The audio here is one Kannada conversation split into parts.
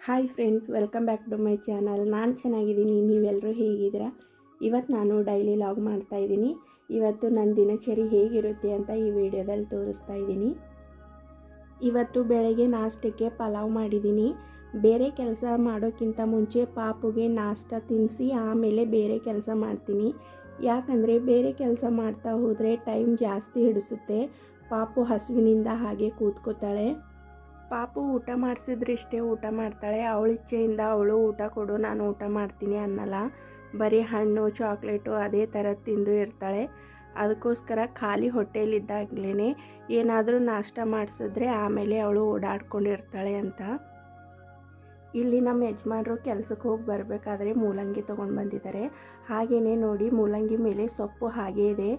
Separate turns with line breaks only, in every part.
Hi friends, welcome back to my channel. ನಾನು ಚೆನ್ನಾಗಿದ್ದೀನಿ, ನೀವೆಲ್ಲರೂ ಹೇಗಿದ್ದೀರಾ? ಇವತ್ತು ನಾನು ಡೈಲಿ ಲಾಗ್ ಮಾಡ್ತಾಯಿದ್ದೀನಿ. ಇವತ್ತು ನನ್ನ ದಿನಚರಿ ಹೇಗಿರುತ್ತೆ ಅಂತ ಈ ವಿಡಿಯೋದಲ್ಲಿ ತೋರಿಸ್ತಾ ಇದ್ದೀನಿ. ಇವತ್ತು ಬೆಳಗ್ಗೆ ನಾಷ್ಟಕ್ಕೆ ಪಲಾವ್ ಮಾಡಿದ್ದೀನಿ. ಬೇರೆ ಕೆಲಸ ಮಾಡೋಕ್ಕಿಂತ ಮುಂಚೆ ಪಾಪುಗೆ ನಾಷ್ಟ ತಿನ್ನಿಸಿ ಆಮೇಲೆ ಬೇರೆ ಕೆಲಸ ಮಾಡ್ತೀನಿ. ಯಾಕಂದರೆ ಬೇರೆ ಕೆಲಸ ಮಾಡ್ತಾ ಹೋದರೆ ಟೈಮ್ ಜಾಸ್ತಿ ಹಿಡಿಸುತ್ತೆ. ಪಾಪು ಹಸುವಿನಿಂದ ಹಾಗೆ ಕೂತ್ಕೋತಾಳೆ. ಪಾಪು ಊಟ ಮಾಡಿಸಿದ್ರಿಷ್ಟೇ ಊಟ ಮಾಡ್ತಾಳೆ. ಅವಳ ಇಚ್ಛೆಯಿಂದ ಅವಳು ಊಟ ಕೊಡು, ನಾನು ಊಟ ಮಾಡ್ತೀನಿ ಅನ್ನಲ್ಲ. ಬರೀ ಹಣ್ಣು ಚಾಕ್ಲೇಟು ಅದೇ ಥರ ತಿಂದು ಇರ್ತಾಳೆ. ಅದಕ್ಕೋಸ್ಕರ ಖಾಲಿ ಹೊಟ್ಟೆಯಲ್ಲಿದ್ದಾಗಲೇ ಏನಾದರೂ ನಾಷ್ಟ ಮಾಡಿಸಿದ್ರೆ ಆಮೇಲೆ ಅವಳು ಓಡಾಡ್ಕೊಂಡಿರ್ತಾಳೆ ಅಂತ. ಇಲ್ಲಿ ನಮ್ಮ ಯಜಮಾನರು ಕೆಲಸಕ್ಕೆ ಹೋಗಿ ಬರಬೇಕಾದ್ರೆ ಮೂಲಂಗಿ ತೊಗೊಂಡು ಬಂದಿದ್ದಾರೆ. ಹಾಗೆಯೇ ನೋಡಿ, ಮೂಲಂಗಿ ಮೇಲೆ ಸೊಪ್ಪು ಹಾಗೇ ಇದೆ.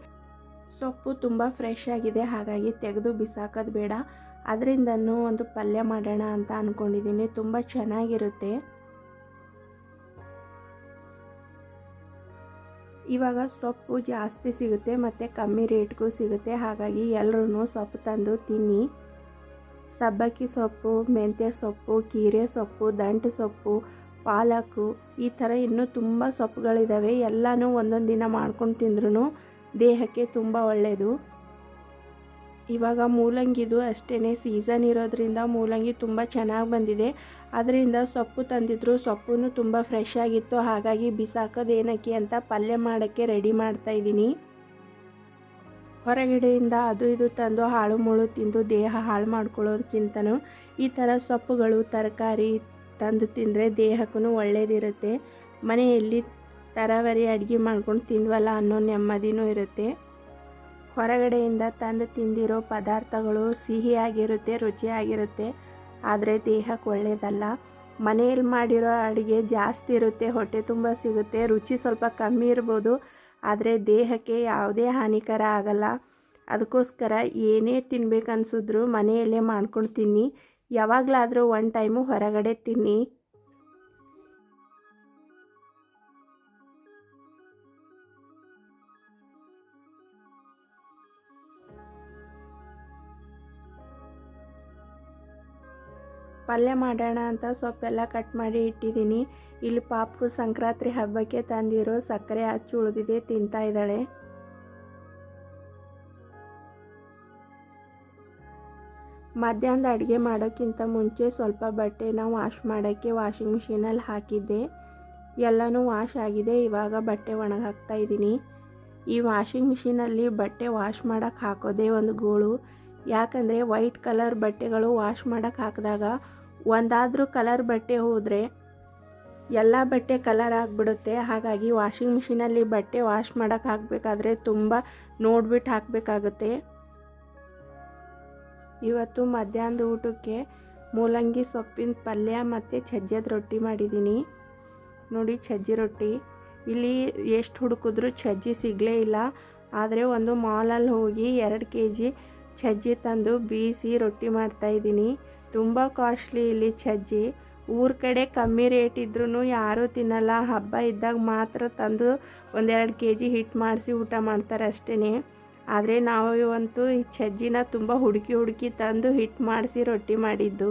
ಸೊಪ್ಪು ತುಂಬ ಫ್ರೆಶ್ ಆಗಿದೆ, ಹಾಗಾಗಿ ತೆಗೆದು ಬಿಸಾಕೋದು ಬೇಡ, ಅದರಿಂದನೂ ಒಂದು ಪಲ್ಯ ಮಾಡೋಣ ಅಂತ ಅಂದ್ಕೊಂಡಿದ್ದೀನಿ. ತುಂಬ ಚೆನ್ನಾಗಿರುತ್ತೆ. ಇವಾಗ ಸೊಪ್ಪು ಜಾಸ್ತಿ ಸಿಗುತ್ತೆ ಮತ್ತು ಕಮ್ಮಿ ರೇಟ್ಗೂ ಸಿಗುತ್ತೆ, ಹಾಗಾಗಿ ಎಲ್ಲರೂ ಸೊಪ್ಪು ತಂದು ತಿನ್ನಿ. ಸಬ್ಬಕ್ಕಿ ಸೊಪ್ಪು, ಮೆಂತ್ಯ ಸೊಪ್ಪು, ಕೀರೆ ಸೊಪ್ಪು, ದಂಟು ಸೊಪ್ಪು, ಪಾಲಕು, ಈ ಥರ ಇನ್ನೂ ತುಂಬ ಸೊಪ್ಪುಗಳಿದ್ದಾವೆ. ಎಲ್ಲನೂ ಒಂದೊಂದು ದಿನ ಮಾಡ್ಕೊಂಡು ತಿಂದ್ರೂ ದೇಹಕ್ಕೆ ತುಂಬ ಒಳ್ಳೆಯದು. ಇವಾಗ ಮೂಲಂಗಿದು ಅಷ್ಟೇ ಸೀಸನ್ ಇರೋದ್ರಿಂದ ಮೂಲಂಗಿ ತುಂಬ ಚೆನ್ನಾಗಿ ಬಂದಿದೆ. ಅದರಿಂದ ಸೊಪ್ಪು ತಂದಿದ್ರು, ಸೊಪ್ಪು ತುಂಬ ಫ್ರೆಶ್ ಆಗಿತ್ತು, ಹಾಗಾಗಿ ಬಿಸಾಕೋದು ಏನಕ್ಕೆ ಅಂತ ಪಲ್ಯ ಮಾಡೋಕ್ಕೆ ರೆಡಿ ಮಾಡ್ತಾಯಿದ್ದೀನಿ. ಹೊರಗಡೆಯಿಂದ ಅದು ಇದು ತಂದು ಹಾಳು ಮುಳು ತಿಂದು ದೇಹ ಹಾಳು ಮಾಡ್ಕೊಳ್ಳೋದಕ್ಕಿಂತನೂ ಈ ಥರ ಸೊಪ್ಪುಗಳು ತರಕಾರಿ ತಂದು ತಿಂದರೆ ದೇಹಕ್ಕೂ ಒಳ್ಳೆಯದಿರುತ್ತೆ. ಮನೆಯಲ್ಲಿ ತರಾವರಿ ಅಡುಗೆ ಮಾಡ್ಕೊಂಡು ತಿಂದ್ವಲ್ಲ ಅನ್ನೋ ನೆಮ್ಮದಿನೂ ಇರುತ್ತೆ. ಹೊರಗಡೆಯಿಂದ ತಂದು ತಿಂದಿರೋ ಪದಾರ್ಥಗಳು ಸಿಹಿಯಾಗಿರುತ್ತೆ, ರುಚಿಯಾಗಿರುತ್ತೆ, ಆದರೆ ದೇಹಕ್ಕೆ ಒಳ್ಳೆಯದಲ್ಲ. ಮನೆಯಲ್ಲಿ ಮಾಡಿರೋ ಅಡುಗೆ ಜಾಸ್ತಿ ಇರುತ್ತೆ, ಹೊಟ್ಟೆ ತುಂಬ ಸಿಗುತ್ತೆ, ರುಚಿ ಸ್ವಲ್ಪ ಕಮ್ಮಿ ಇರ್ಬೋದು, ಆದರೆ ದೇಹಕ್ಕೆ ಯಾವುದೇ ಹಾನಿಕರ ಆಗಲ್ಲ. ಅದಕ್ಕೋಸ್ಕರ ಏನೇ ತಿನ್ಬೇಕನ್ಸಿದ್ರು ಮನೆಯಲ್ಲೇ ಮಾಡ್ಕೊಂಡು ತಿನ್ನಿ. ಯಾವಾಗಲಾದರೂ ಒನ್ ಟೈಮು ಹೊರಗಡೆ ತಿನ್ನಿ. ಪಲ್ಯ ಮಾಡೋಣ ಅಂತ ಸೊಪ್ಪೆಲ್ಲ ಕಟ್ ಮಾಡಿ ಇಟ್ಟಿದ್ದೀನಿ. ಇಲ್ಲಿ ಪಾಪು ಸಂಕ್ರಾಂತಿ ಹಬ್ಬಕ್ಕೆ ತಂದಿರೋ ಸಕ್ಕರೆ ಹಚ್ಚಿ ಉಳಿದಿದೆ, ತಿಂತಾ ಇದ್ದಾಳೆ. ಮಧ್ಯಾಹ್ನದ ಅಡುಗೆ ಮಾಡೋಕ್ಕಿಂತ ಮುಂಚೆ ಸ್ವಲ್ಪ ಬಟ್ಟೆನ ವಾಶ್ ಮಾಡೋಕ್ಕೆ ವಾಷಿಂಗ್ ಮಿಷಿನಲ್ಲಿ ಹಾಕಿದ್ದೆ. ಎಲ್ಲನೂ ವಾಶ್ ಆಗಿದೆ. ಇವಾಗ ಬಟ್ಟೆ ಒಣಗಾಕ್ತಾ ಇದ್ದೀನಿ. ಈ ವಾಷಿಂಗ್ ಮಿಷಿನಲ್ಲಿ ಬಟ್ಟೆ ವಾಶ್ ಮಾಡೋಕ್ಕೆ ಹಾಕೋದೇ ಒಂದು ಗೋಳು. ಯಾಕಂದರೆ ವೈಟ್ ಕಲರ್ ಬಟ್ಟೆಗಳು ವಾಶ್ ಮಾಡೋಕ್ಕೆ ಹಾಕಿದಾಗ ಒಂದಾದರೂ ಕಲರ್ ಬಟ್ಟೆ ಹೋದರೆ ಎಲ್ಲ ಬಟ್ಟೆ ಕಲರ್ ಆಗಿಬಿಡುತ್ತೆ. ಹಾಗಾಗಿ ವಾಷಿಂಗ್ ಮಿಷಿನಲ್ಲಿ ಬಟ್ಟೆ ವಾಶ್ ಮಾಡೋಕ್ಕೆ ಹಾಕಬೇಕಾದ್ರೆ ತುಂಬ ನೋಡ್ಬಿಟ್ಟು ಹಾಕಬೇಕಾಗುತ್ತೆ. ಇವತ್ತು ಮಧ್ಯಾಹ್ನದ ಊಟಕ್ಕೆ ಮೂಲಂಗಿ ಸೊಪ್ಪಿನ ಪಲ್ಯ ಮತ್ತು ಸಜ್ಜದ ರೊಟ್ಟಿ ಮಾಡಿದ್ದೀನಿ. ನೋಡಿ, ಸಜ್ಜಿ ರೊಟ್ಟಿ ಇಲ್ಲಿ ಎಷ್ಟು ಹುಡುಕಿದ್ರೂ ಸಜ್ಜಿ ಸಿಗಲೇ ಇಲ್ಲ. ಆದರೆ ಒಂದು ಮಾಲಲ್ಲಿ ಹೋಗಿ 2 kg ಸಜ್ಜಿ ತಂದು ಬೀಸಿ ರೊಟ್ಟಿ ಮಾಡ್ತಾಯಿದ್ದೀನಿ. ತುಂಬ ಕಾಸ್ಟ್ಲಿ ಇಲ್ಲಿ ಸಜ್ಜಿ. ಊರ ಕಡೆ ಕಮ್ಮಿ ರೇಟ್ ಇದ್ರೂ ಯಾರೂ ತಿನ್ನಲ್ಲ. ಹಬ್ಬ ಇದ್ದಾಗ ಮಾತ್ರ ತಂದು 1-2 kg ಹಿಟ್ಟು ಮಾಡಿಸಿ ಊಟ ಮಾಡ್ತಾರೆ ಅಷ್ಟೇ. ಆದರೆ ನಾವು ಈ ಸಜ್ಜಿನ ತುಂಬ ಹುಡುಕಿ ತಂದು ಹಿಟ್ಟು ಮಾಡಿಸಿ ರೊಟ್ಟಿ ಮಾಡಿದ್ದು.